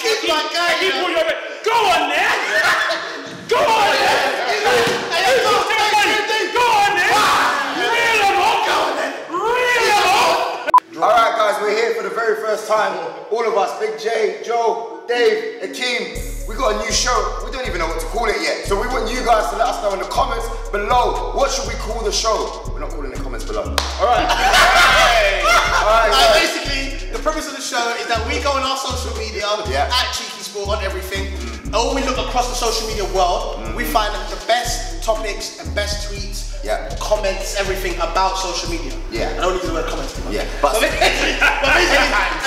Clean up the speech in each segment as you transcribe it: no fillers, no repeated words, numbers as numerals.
Keep my guy. Go on there. Go on there. Go on there. Reel them up. Go on there. Reel them up. Alright guys, we're here for the very first time. All of us, Big J, Joe, Dave, Akeem. We got a new show. We don't even know what to call it yet. So we want you guys to let us know in the comments below. What should we call the show? We're not calling the comments below. Alright. Alright. Basically, the purpose of the show is that we go on our social media at CheekySport on everything. And when we look across the social media world, we find the best topics and best tweets, comments, everything about social media. I don't use the word comments too much. But basically,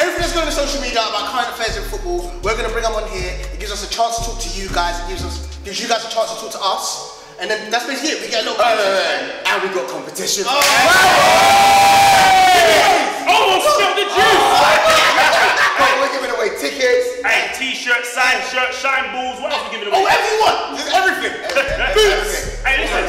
everything that's going on social media about current affairs in football, we're going to bring them on here. It gives us a chance to talk to you guys. It gives you guys a chance to talk to us. And then that's basically it. We get a little and we got competition. Almost spilled the juice. We're giving away tickets. Hey, t-shirts, signed shirts, shine balls. What else are we giving away? Oh, everyone! There's everything. Boots. Hey, listen.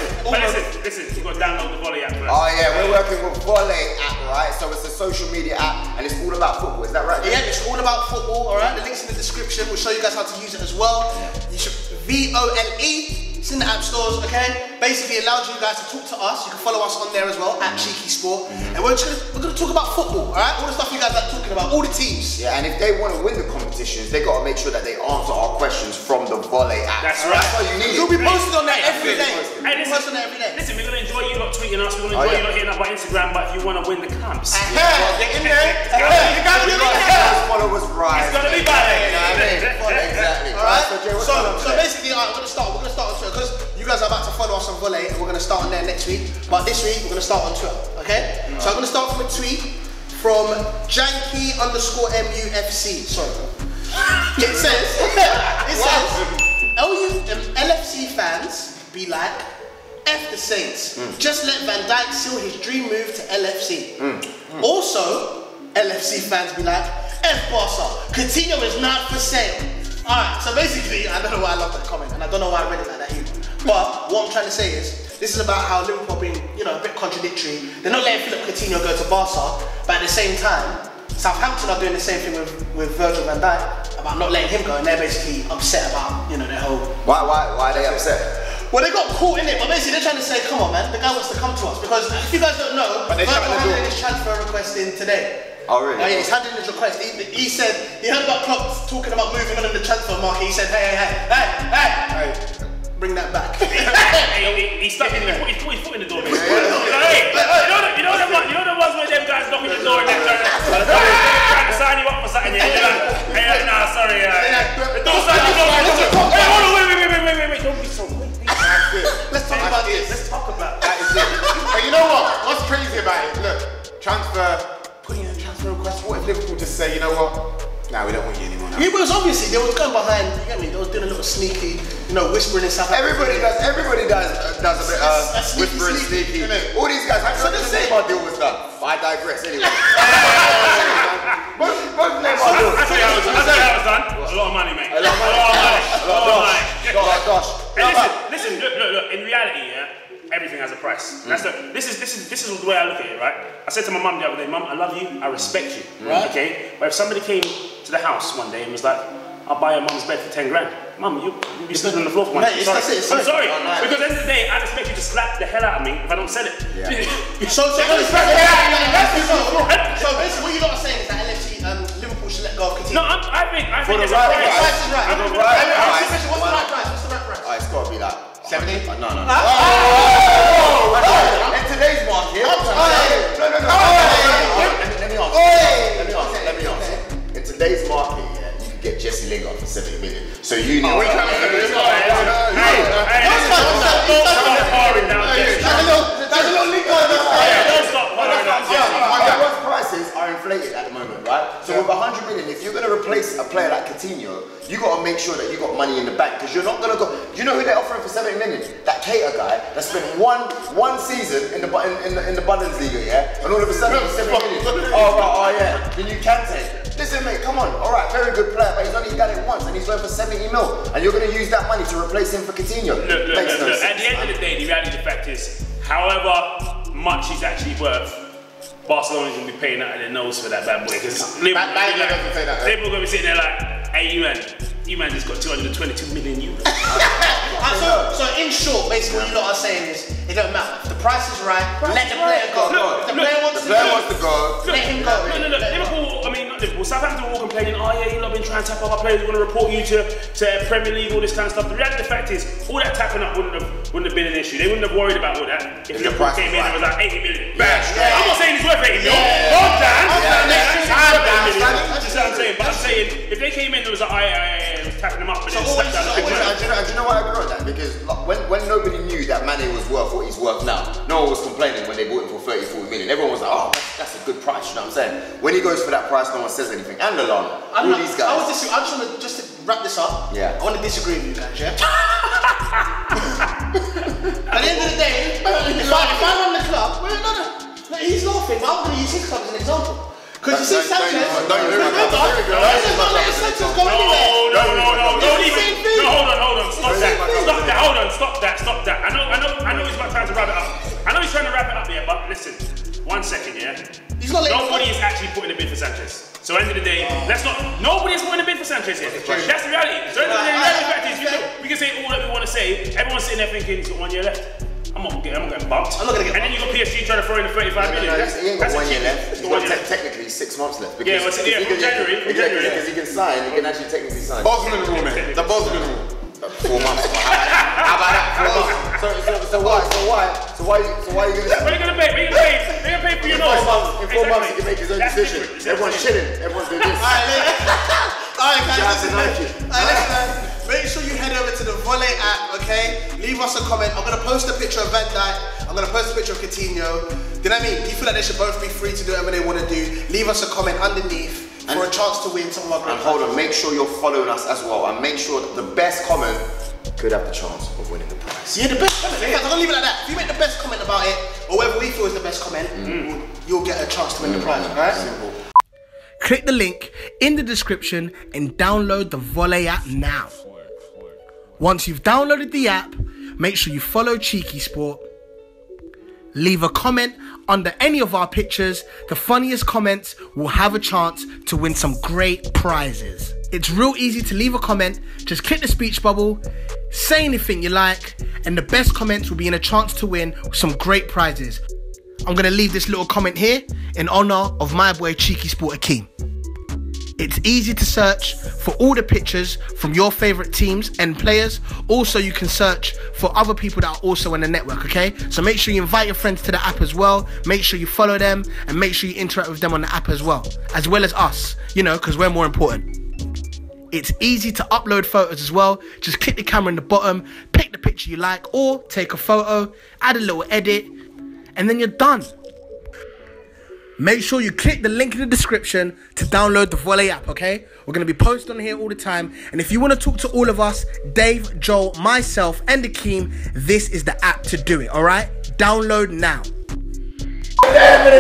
You've got to download the Volley app first. Oh yeah, we're working with Volley app, right? So it's a social media app, and it's all about football. Is that right? Yeah, it's all about football. All right. The link's in the description. We'll show you guys how to use it as well. You should VOLE. It's in the app stores, okay? Basically, it allows you guys to talk to us. You can follow us on there as well, at CheekySport. And we're gonna talk about football, all right? All the stuff you guys like talking about, all the teams. Yeah, and if they want to win the competitions, they got to make sure that they answer our questions from the Volley app. That's right. That's what you need. You'll be posted on that every day. Hey, listen, we're gonna enjoy you lot tweeting us. We're gonna enjoy you lot hitting up by Instagram. But if you want to win the camps, get in there. You gotta be there. Followers rise. It's gonna be by there. Exactly. All right. So basically, we're gonna start on Twitter because you guys are about to follow us on Volley, and we're gonna start on there next week. But this week we're gonna start on Twitter. Okay. So I'm gonna start from a tweet from Janky_MUFC. Sorry. It says, LFC fans be like, F the Saints. Just let Van Dijk seal his dream move to LFC. Also, LFC fans be like, F Barca, Coutinho is not for sale. Alright, so basically, I don't know why I love that comment, and I don't know why I read it like that either. But what I'm trying to say is, this is about how Liverpool are being, a bit contradictory. They're not letting Philip Coutinho go to Barca, but at the same time, Southampton are doing the same thing with Virgil van Dijk about not letting him go, and they're basically upset about, their whole. Why are they upset? Well, they got caught in it, but basically they're trying to say, come on, man, the guy wants to come to us because if you guys don't know, Virgil handed his transfer request in today. Oh really? Yeah, he's handed in his request. He said he heard about Klopp talking about moving on in the transfer market. He said, hey, bring that back. He stuck in there. He put his foot in the door. You know the ones where them guys knocking the door and they're trying to sign you up for something. Hey, nah, sorry. The door's not open. Hey, hold on, wait. Don't be so quick. Let's talk about this. Let's talk about that. But you know what? What's crazy about it? Look, putting in a transfer request. What if Liverpool just say, you know what? Nah, we don't want you anymore now. Yeah, but it was obviously they was going behind. You get me? They was doing a little sneaky, whispering and stuff. Everybody does a bit whispering, sneaky. All these guys. So the Neymar deal was done. But I digress anyway. both Neymar deals. I say that was done. A lot of money, mate. A lot of money. Gosh. Listen. Look. In reality, everything has a price. This is the way I look at it, right? I said to my mum the other day, Mum, I love you, I respect you, right? Okay? But if somebody came to the house one day and was like, I'll buy your mum's bed for 10 grand. Mum, you'll be sleeping on the floor for one. I'm sorry. Because at the end of the day, I'd expect you to slap the hell out of me if I don't sell it. So basically what you're not saying is that Liverpool should let go of Coutinho. No, I think there's a price. What's the right price? It's got to be like 70? No. In today's market. Let me answer. In today's market, you can get Jesse Lingard for 70 million. So you need. Everyone's prices are inflated at the moment, right? So with 100 million, if you're going to replace a player like Coutinho, you got to make sure that you got money in the bank because you're not going to go. You know who they're offering for 70 million? That Cater guy that spent one season in the Bundesliga, yeah, and all of a sudden he's 70 million. Oh yeah, then you can take. Listen, mate, come on. All right, very good player, but he's only done it once, and he's worth for 70 mil, and you're going to use that money to replace him for Coutinho. Look. At the end of the day, the reality of the fact is, however much he's actually worth, Barcelona's going to be paying out of their nose for that bad boy because Liverpool are going to be sitting there like, Hey, you man just got 222 million euros. So in short, basically what you lot are saying is, it don't matter. If the price is right, let the player go. If the player wants to go, let him go. Look, Liverpool, I mean, not Liverpool, Southampton are all complaining, oh yeah, you've not been trying to tap up our players, we're going to report you to Premier League, all this kind of stuff. The reality of the fact is, all that tapping up wouldn't have been an issue. They wouldn't have worried about all that if Liverpool came in and was like 80 million. I'm not saying it's worth 80 million. Calm down. That's what I'm saying. But I'm saying, if they came in and was like, I was tapping them up and then stepped down. Do you know why I agree on that? Because when nobody knew that Mane was worth what he's worth now, no one was complaining when they bought him for 30, 40 million. Everyone was like, oh, that's a good price, you know what I'm saying? When he goes for that price, no one says anything. And Lallana, all these guys. I just want to wrap this up. Yeah. I want to disagree with you guys, yeah? At the end of the day, if I run the club, he's laughing, but I'm going to use his club as an example. Because you see Sanchez, No, hold on. Stop that. I know he's about trying to wrap it up. I know he's trying to wrap it up here, but listen, 1 second, yeah? Nobody is actually putting a bid for Sanchez. So end of the day, nobody is putting a bid for Sanchez here. That's the reality. So end of the day, the fact is, we can say all that we want to say. Everyone's sitting there thinking he's got 1 year left. I'm not getting bumped. I'm not gonna get bumped. And then you got PSG trying to throw in the 35 million. He ain't got 1 year left. He's got technically 6 months left. Yeah, from January. Because he can sign, he can actually technically sign. Bosman rule, man. The Bosman rule. 4 months. How about that? 4 months. So why are you gonna? What are you gonna pay? They're gonna pay for your nose. In 4 months, he can make his own decision. Everyone's chilling. Everyone's doing this. Alright, guys, listen. Make sure you head over to the Volley app, okay? Leave us a comment. I'm gonna post a picture of Van Dijk. I'm gonna post a picture of Coutinho. Do you know what I mean? Do you feel like they should both be free to do whatever they want to do? Leave us a comment underneath for a chance to win some of our great. And hold on, make sure you're following us as well, and make sure that the best comment could have the chance of winning the prize. Yeah, the best comment. In fact, I'm gonna leave it like that. If you make the best comment about it, or whatever we feel is the best comment, you'll get a chance to win the prize, alright? Simple. Click the link in the description and download the Volley app now. Once you've downloaded the app, make sure you follow CheekySport. Leave a comment under any of our pictures. The funniest comments will have a chance to win some great prizes. It's real easy to leave a comment. Just click the speech bubble, say anything you like, and the best comments will be in a chance to win some great prizes. I'm going to leave this little comment here in honor of my boy CheekySport Akeem. It's easy to search for all the pictures from your favorite teams and players. Also, you can search for other people that are also in the network, okay? So make sure you invite your friends to the app as well. Make sure you follow them and make sure you interact with them on the app as well as us, you know, because we're more important. It's easy to upload photos as well. Just click the camera in the bottom, pick the picture you like, or take a photo, add a little edit, and then you're done. Make sure you click the link in the description to download the Volley app, okay? We're going to be posted on here all the time. And if you want to talk to all of us, Dave, Joel, myself, and Akeem, this is the app to do it, all right? Download now. Romelu!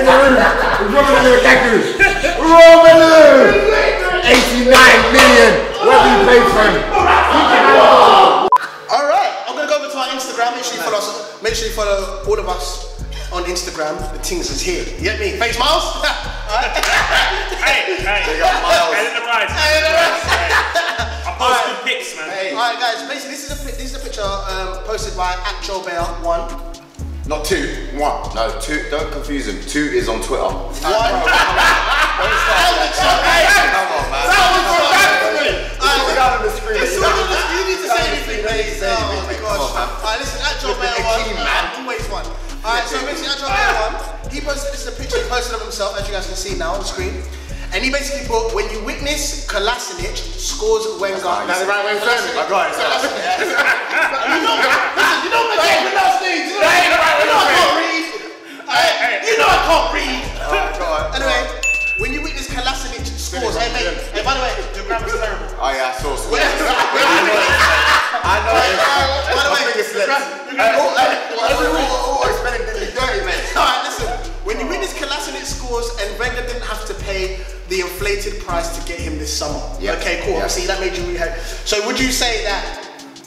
89 million! What do you pay for him? All right, I'm going to go over to our Instagram. Make sure you follow us. Make sure you follow all of us on Instagram. The things is here. You get me? Thanks, Miles. Hey, They got Miles. I post good pics, man. All right, guys. Basically, this is a picture posted by @JoelBayer1. Not 2, 1. No, 2. Don't confuse him. 2 is on Twitter. 1. Don't start that. Come on, man. That was for me. You need to say anything, please. Oh my gosh. Alright, listen, @JoelBayer1. Always one. Alright, so basically @JoelBayer1, he posted, this is a picture he posted of himself, as you guys can see now on the screen. And he basically put, when you witness Kolasinac scores Wenger. That's the right way to say it. I got it. You know my game last name. You know I can't read. You know I can't read. Anyway, when you witness Kolasinac scores, hey mate, hey, by the way, your grammar's terrible. Oh yeah, I saw some. I know. By the way, spelling didn't be dirty, man. Alright, listen. When you witness Kolasinac scores and Wenger didn't have to pay the inflated price to get him this summer. Yeah. Okay, cool. Yeah. See, that made you really happy. So would you say that,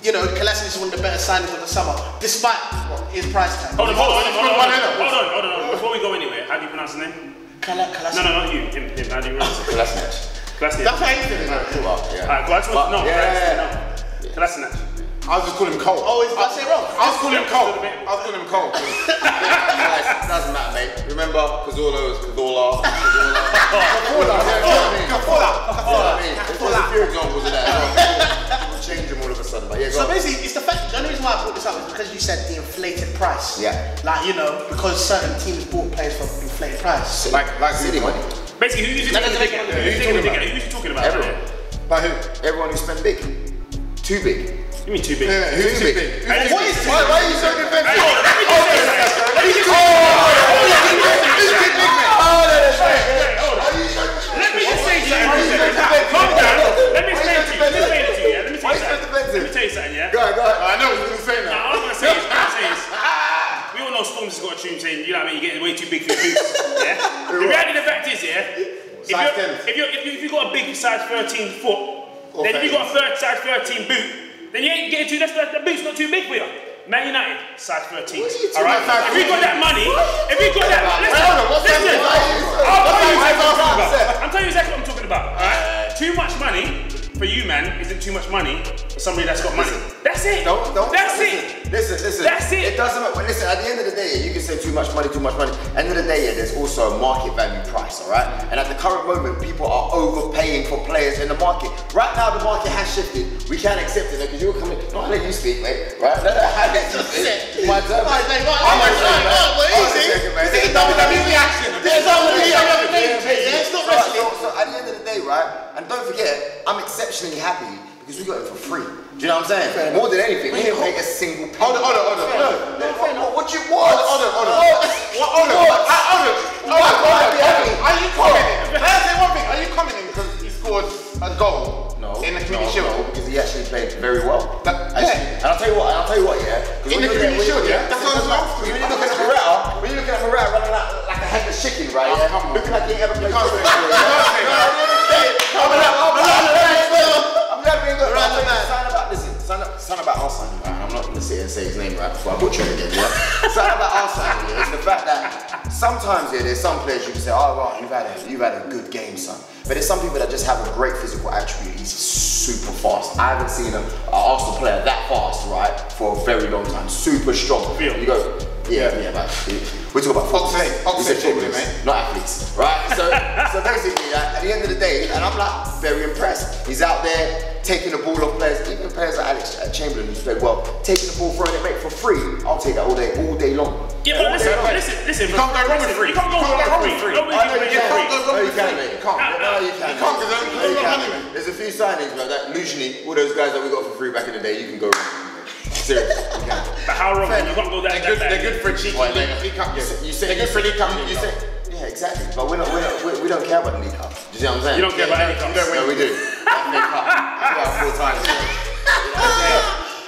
you know, Kolasinac is one of the better signings of the summer, despite his price tag? Hold on. Before we go anywhere, how do you pronounce the name? Kolasinac. No, not you. Him. How do you pronounce it? Kolasinac. Kolasinac. That's how you said it. Alright, go on, I just want to know. Kolasinac. I was just calling him Cole. Oh, is that say wrong? I was calling him Cole. Doesn't matter, mate. Remember, Cazorla is Cazorla. There's a few examples of that. People change them all of a sudden. But yeah, so basically, it's the fact. The only reason why I brought this up is because you said the inflated price. Yeah. Like, you know, because certain teams bought players for inflated price. like city money. Basically, who you talking about? Everyone. By who? Everyone who spent big. Too big. You mean too big? Yeah, who's too big? What is too big? Why are you so defensive? Let me just say something. Calm down. Let me explain it to you. Let me tell you something, yeah? Go ahead. I know what you're going to say now. All I'm going to say is, we all know Storms has got a tune saying, you know what I mean, you're getting way too big for your boots. Yeah? The reality of the fact is, yeah, if you got a big size 13 foot, then if you got a size 13 boot, then you ain't getting too, the boot's not too big for you. Man United, size 13. Alright? If you got that money, I'm telling you exactly what I'm talking about. Alright? Too much money for you, man, isn't too much money for somebody that's got money. That's it. That's it. Listen. That's it. It doesn't matter. Listen, at the end of the day, you can say too much money. End of the day, there's also a market value price, all right? And at the current moment, people are overpaying for players in the market. Right now, the market has shifted. We can't accept it because you're coming. Not letting you speak, mate. Right? My turn. It's not WWE action. It's not wrestling. So at the end of the day, right? And don't forget, I'm exceptionally happy because we got it for free. Do you know what I'm saying? More than anything, we didn't make a single penny. Hold on. What you want? Hold on. Are you commenting? Can I say one thing? Are you commenting because he scored a goal in the Community Shield? No, because he actually played very well. Yeah. And I'll tell you what, yeah. In the Community Shield, yeah? That's what I was asking. When you look at Morata running like a head of chicken, right? Yeah? Looking like he ain't ever played football. Something about our signing, right? I'm not going to sit here and say his name right before I butcher it again, yeah? Something about our signing, yeah, is the fact that sometimes, yeah, there's some players you can say, oh, right, you've had a good game, son. But there's some people that just have a great physical attribute. He's super fast. I haven't seen an Arsenal player that fast, right, for a very long time. Super strong. You go, yeah, but we're talking about footballers, mate. Not athletes, right? So basically, at the end of the day, and I'm like very impressed. He's out there taking the ball off players, even players like Alex Chamberlain, who's played well, taking the ball, throwing it, mate, for free. I'll take that all day long. Yeah, but listen. You can't go wrong with free. You can't go wrong with free. You can. There's a few signings, bro. That usually all those guys that we got for free back in the day, you can go wrong. Seriously, you can. But how wrong? You can't go that. They're good for a cheeky League Cup. You say they're good for a League Cup. Yeah, exactly. But we don't care about the League Cup. Do you see what I'm saying? You don't care about any cup. No, we do. League Cup. It's about 4 times.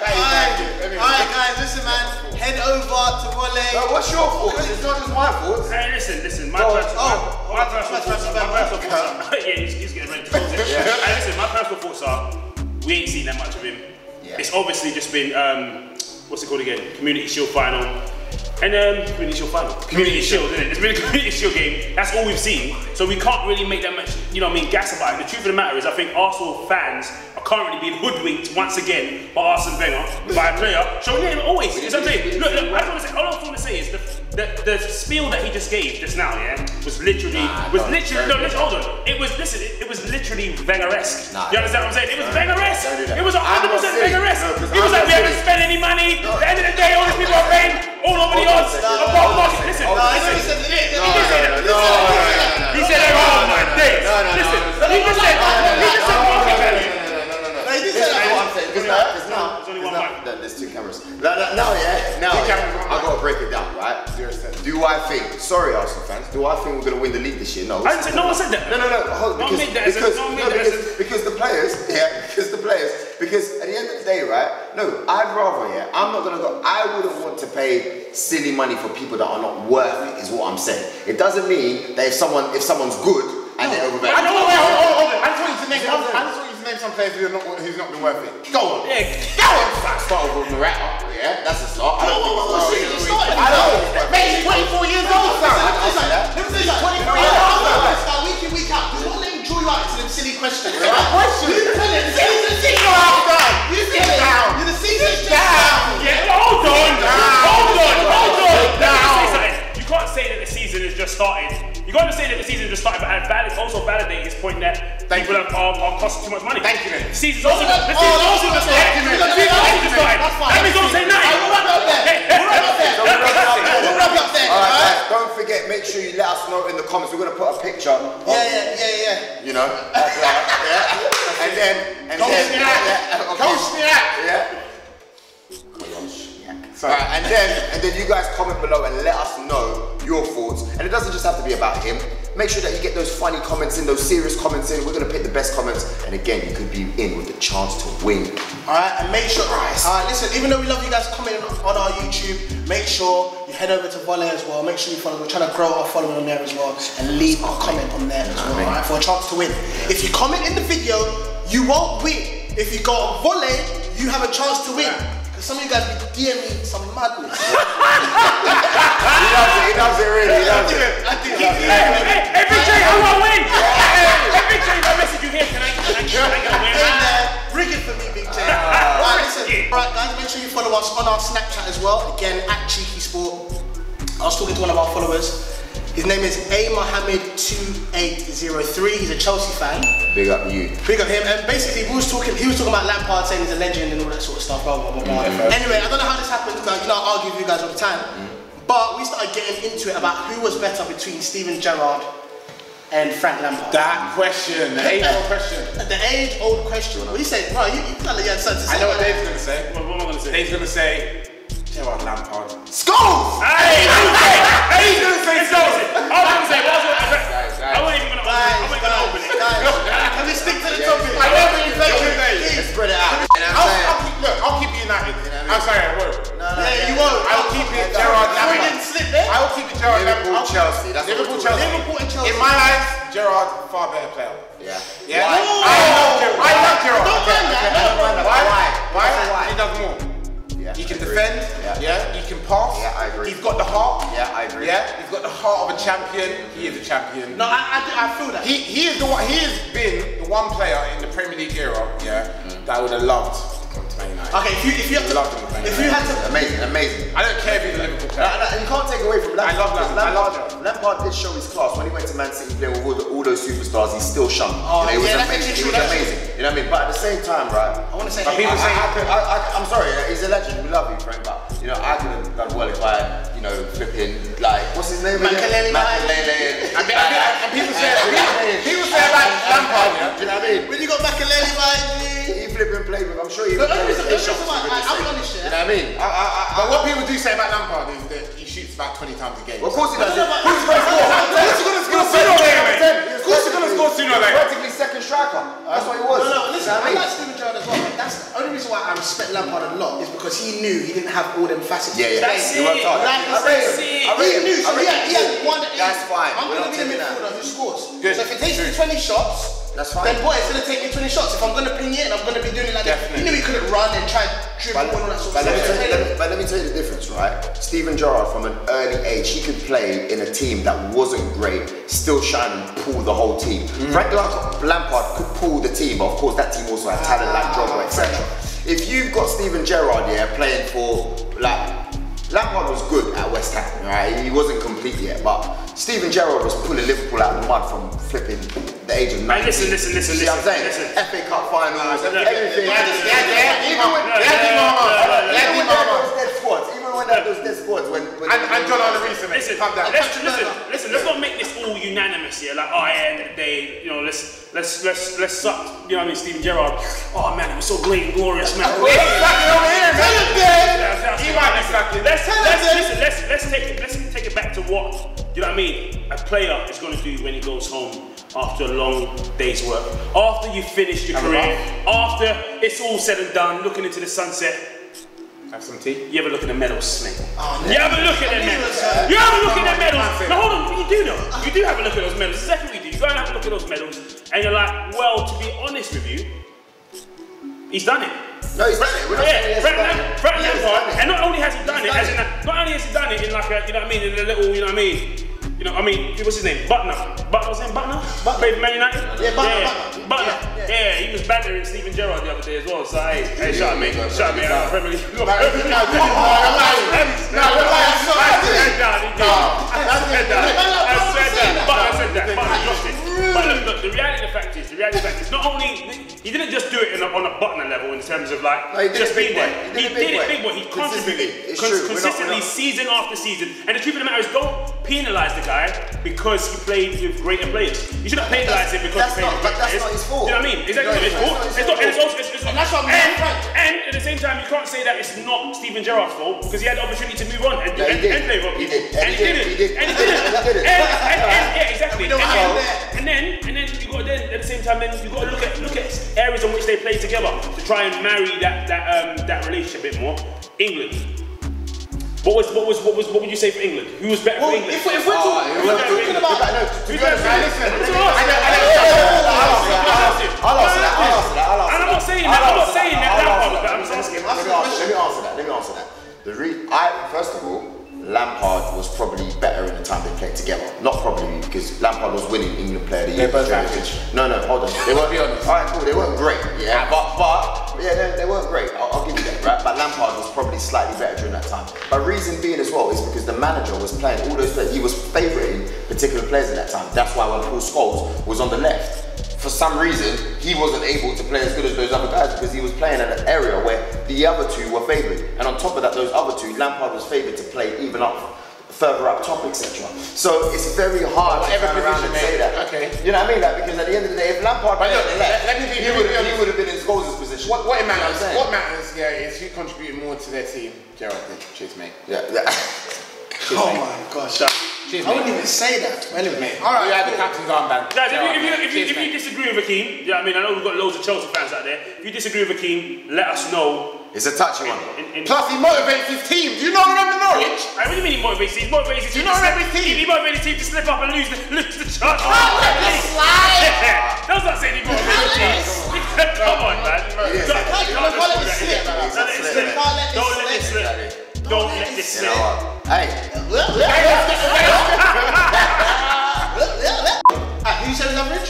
Alright guys, listen man, head over to Volley. No, what's your fault? It's not just my fault. Hey, listen, my personal thoughts. Yeah, he's getting ready to close it. Hey, listen, my personal thoughts are, we ain't seen that much of him. Yeah. It's obviously just been, what's it called again? Community Shield final. And Community Shield, isn't it? It's been a Community Shield game. That's all we've seen. So we can't really make that much, gas about it. The truth of the matter is, I think Arsenal fans are currently being hoodwinked once again by Arsene Wenger, by a player. Showing him always. Look, all I want to say is the spiel that he just gave just now, yeah, was literally, hold on. It was literally Wenger-esque. You understand what I'm saying? It was Wenger-esque. It was 100% Wenger-esque. He was like, we haven't spent any money. At the end of the day, all these people are paying all over the odds. Listen. He said they're all my days. Listen. He just said market value. There's only one mic. There's 2 cameras. Now, I gotta break it down, right? Do I think? Sorry, Arsenal fans. Do I think we're gonna win the league this year? No. I didn't say no one said that. No. Because the players. Because at the end of the day, right? No, I'd rather. I'm not gonna go. I wouldn't want to pay silly money for people that are not worth it. Is what I'm saying. It doesn't mean that if someone's good and they're overvalued. I just want you to name some players who's not been worth it. Go on. Go on. Start with Morata. Yeah, that's a start. I know. Mate, he's 24 years old, son. Let me say that. 24 years old. Week in, week out. He's not named draw you out into them silly questions. My question. You tell it. Sit down. You tell it. You're the season down. Yeah, hold on. You can't say that the season has just started. You can't just say that the season just started, but also validate his point that people are costing too much money. Thank you, man. The season's also just started. That means don't say nothing. We'll wrap up there. Alright, guys, don't forget, make sure you let us know in the comments. We're gonna put a picture. Yeah. You know? And then. Alright, and then you guys comment below and let us know your thoughts. And it doesn't just have to be about him. Make sure that you get those funny comments in, those serious comments in. We're gonna pick the best comments, and again, you could be in with the chance to win. Alright, and make sure, listen, even though we love you guys commenting on our YouTube, make sure you head over to Volley as well. Make sure you follow. We're trying to grow our following on there as well, and leave a comment on there as well, alright, for a chance to win. If you comment in the video, you won't win. If you go on Volley, you have a chance to win. Some of you guys be DMing some madness. He loves it really, he loves it. Hey, Big J, I want to win. Hey, Big J, I message you here. Can I get a win? Hey man, bring it for me, Big J. Right, listen. Right, guys, make sure you follow us on our Snapchat as well. Again, at CheekySport. I was talking to one of our followers. His name is A Mohammed2803. He's a Chelsea fan. Big up you. Big up him. And basically, he was talking about Lampard saying he's a legend and all that sort of stuff. Blah, blah, blah, blah. Anyway, I don't know how this happened. Like, you know, I argue with you guys all the time. But we started getting into it about who was better between Steven Gerrard and Frank Lampard. That question, the age-old question. The age-old question. What you say? Bro, you had something to say. I know what Dave's going to say. What am I going to say? Dave's going to say, Gerrard Lampard. Scholes! Hey, He's going to say Scholes. I wasn't even going to open it. Can we stick to the topic? I love what you say today. Let's spread it out. I'll keep you United. I'm sorry, I won't. Yeah, you won't. I'll keep it Gerrard You Lampard. didn't slip there. I will keep it Gerrard Liverpool, Lampard. Chelsea. That's Liverpool, what Chelsea. Liverpool and Chelsea. In my eyes, Gerrard, far better player. Yeah. Yeah. Why? I love Gerrard. Don't mind that. Why? He does more. Yeah, He can I agree. defend. Yeah. He can pass. Yeah, I agree. He's got the heart. Yeah, I agree. Yeah. He's got the heart of a champion. He is a champion. No, I feel that. He is the one. He has been the one player in the Premier League era. Yeah. That I would have loved to come to Man United. Okay, if you had to, Amazing. I don't care if he's a Liverpool player. You can't take away from Lampard. I love Lampard. I love Gerrard. Lampard did show his class when he went to Man City playing with all those superstars. He still shone. He was amazing. He was amazing. You know what I mean? But at the same time, right? I want to say, But people say, I'm sorry, he's a legend. We love you, Frank. But you know, I could have done well if I had, you know, flipping like what's his name? Makelele. And people say about Lampard. Do you know what I mean? when you got Makelele behind you. He flipping played with. I'm sure he. I'll be honest, You know what I mean? But what people do say about Lampard is that he shoots about 20 times a game. Well, of course he does. Who's going to score? Who's going to score sooner or later, mate? Of course he's going to score sooner or later. Practically second striker. That's what he was. No, listen, I like Steven Gerrard as well. That's the only reason why I respect Lampard a lot is because he knew he didn't have all them facets. Yeah. That's He worked hard. it. I rate him. He knew, so he had one. That's fine. I'm We're going to not be the taking that. midfielder who scores. Good. So if it takes me 20 shots, That's fine. then boy, it's going to take me 20 shots. If I'm going to ping it and I'm going to be doing it like that, he knew he couldn't run and try dribble and all that sort of stuff. But let me tell you the difference, right? Steven Gerrard, from an early age, he could play in a team that wasn't great, still shine and pull the whole team. Frank Lampard could pull the team, but of course that team also had talent like Drogba, etc. If you've got Steven Gerrard here playing for, like, Lampard was good at West Ham, right? He wasn't complete yet, but Steven Gerrard was pulling Liverpool out of the mud from flipping the age of 19. Listen. See what I'm saying? FA Cup finals, everything. Even when those dead squads, And John Arne Listen, let's not make this all unanimous here. Like, oh, yeah, end of the day, you know, let's suck, you know what I mean, Steven Gerrard. Oh man, it was so great and glorious, man. Let's take it back to what, you know what I mean, a player is going to do when he goes home after a long day's work. After you finish your career, after it's all said and done, looking into the sunset. Have some tea. You ever look at the medals, mate? Oh, you have a look at them medals. You have a look at them medals. No, hold on, you do know. You do have a look at those medals. Exactly what you do. You go and have a look at those medals, and you're like, well, to be honest with you, he's done it. No, he's done it. Frank Lampard, and not only has he done it, not only has he done it in like a, you know what I mean, in a little, you know what I mean, You know, I mean, what's his name? Butner. What's his name? Butner? Played for Man United? Yeah, Butner. Yeah, he was bantering Steven Gerrard the other day as well. So, hey, shout out, mate. Shout out, mate. Premier League. I said that. Butner dropped it. But look, the reality of the fact is, not only, he didn't just do it on a Butner level in terms of like, just being there. He did it big, but he contributed consistently season after season. And the truth of the matter is, don't penalise the guy because he played with greater players. You shouldn't penalise him because he played with greater players. That's not his fault. Do you know what I mean? Exactly not his fault. And that's what I'm saying. And at the same time, you can't say that it's not Steven Gerrard's fault because he had the opportunity to move on and play rugby. And he didn't. Yeah, exactly. And then you got at the same time, then you got to look at areas in which they play together to try and marry that relationship a bit more. England. What would you say for England? Who was better for England? If we're talking about to be honest, I'll answer that. I'm not saying that. I'm just asking. Let me answer that. First of all, Lampard was probably better in the time they played together. Not probably, because Lampard was winning England Player of the Year. They're both average. No, hold on. They weren't. Be honest. Alright, cool. They weren't great. Yeah, but yeah, they weren't great. I'll give you that, right? But Lampard was probably slightly better during that time. But reason being as well is because the manager was playing all those players. He was favouring particular players at that time. That's why when Paul Scholes was on the left, for some reason, he wasn't able to play as good as those other guys because he was playing in an area where the other two were favoured. And on top of that, those other two, Lampard was favoured to play even up, further up top, etc. So it's very hard to turn around and say that. Okay. You know what I mean? Like, because at the end of the day, if Lampard played on the left, he would have been in Scholes' position. What matters, is who contributed more to their team. Gerrard did. Cheers, mate. Yeah. Oh my gosh. Cheers, I wouldn't even say that. Anyway, alright. You had the captain's armband. Guys, if you disagree with Akeem, I mean, I know we've got loads of Chelsea fans out there. If you disagree with Akeem, let us know. It's a touchy one. Plus, he motivates his team. Do you not remember Norwich? What do you mean he motivates his team? Do you not remember his team? He motivated his team to slip up and lose the chance. That's not saying he motivated his team. Come on, man. Don't let this slip. Hey. Who said his average?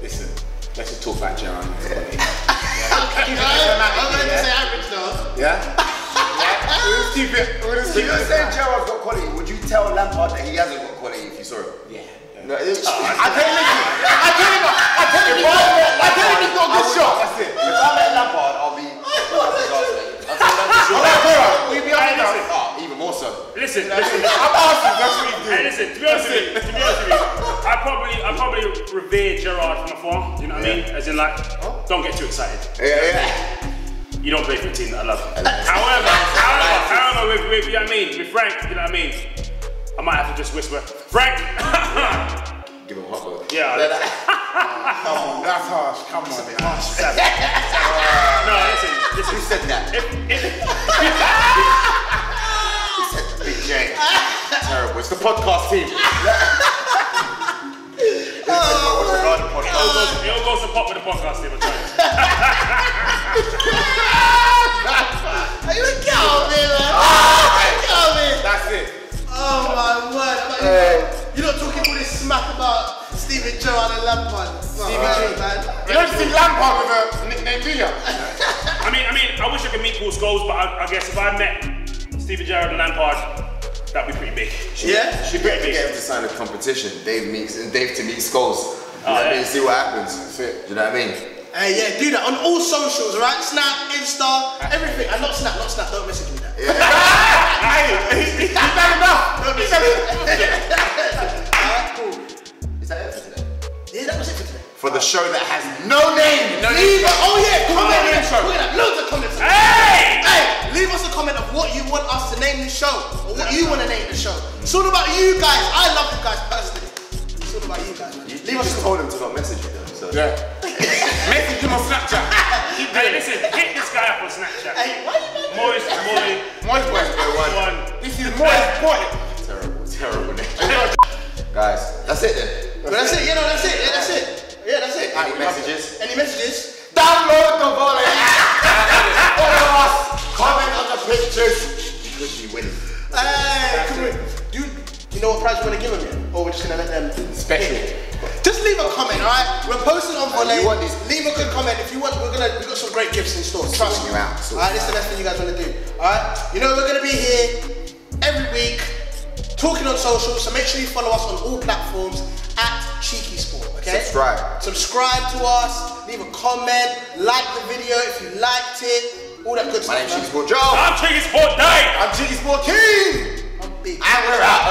Listen, let's just talk about Gerrard. I'm going to say average though. Yeah? We'll just keep it. If you say Gerrard's got quality, would you tell Lampard that he hasn't got quality if you saw him? Yeah. No, I tell him he's got a good shot. That's it. If I met Lampard, I'll be We'll be up even more so. Listen. I'm asking, that's what you do. Hey, listen, to be honest with you, I probably revere Gerrard from afar, you know what I mean? As in like, don't get too excited. Yeah. You don't play for a team that I love. However, with you know what I mean? With Frank, you know what I mean? I might have to just whisper, Frank! Give him a hot dog. Yeah. Come on, that's harsh. Come on. No, listen. Who said that? Big J. Terrible. It's the podcast team. It all goes to pot with the podcast team, I'm trying. Are you a Calvin, man? Calvin! That's it. Oh my word. You're not talking all this smack about Steven Gerrard and Lampard. Man. You don't think Lampard with a nickname, do you? I mean, I wish I could meet Paul Scholes, but I guess if I met Steven Gerrard and Lampard, that'd be pretty big. Yeah? Should get him to sign a competition. Dave to meet Scholes. You know what I mean? See what happens. That's it. You know what I mean? Hey, yeah, do that on all socials, right? Snap, Insta, everything. And not Snap, don't message me that. He's done enough. Don't message me that. Alright, cool. Is that it for today? Yeah, that was it for today. For the show that has no name. Leave loads of comments. Hey! Leave us a comment of what you want us to name the show, or what you want to name the show. It's all about you guys. I love you guys personally. It's all about you guys, man. Leave us a told him to not message you though. So. Yeah. Message him on Snapchat. Hey, listen, hit this guy up on Snapchat. Hey, why you man? Moist boy. This is Moist boy. Terrible name. Guys, that's it then. But that's it, that's it. Yeah, that's it. Any messages? Any messages? Download the Volley. Follow us. Comment on the pictures. Because you win. Hey, come on. You know what prize we're gonna give him yet? Special. Just leave a comment, alright? We're posting on Volley. You want this? Leave a good comment if you want. We've got some great gifts in store. Trust me. you out. Alright, this is the best thing you guys want to do. Alright? You know we're gonna be here every week talking on social, so make sure you follow us on all platforms at CheekySport, okay? Subscribe to us, leave a comment, like the video if you liked it, all that good stuff. My name's CheekySport Joe. I'm CheekySport Dave. I'm CheekySport King. I'm big. And we're out.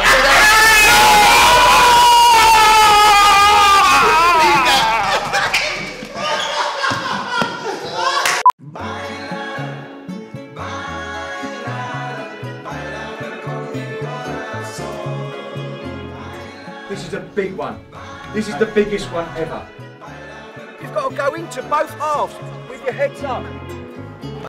This is a big one. This is the biggest one ever. You've got to go into both halves with your heads up.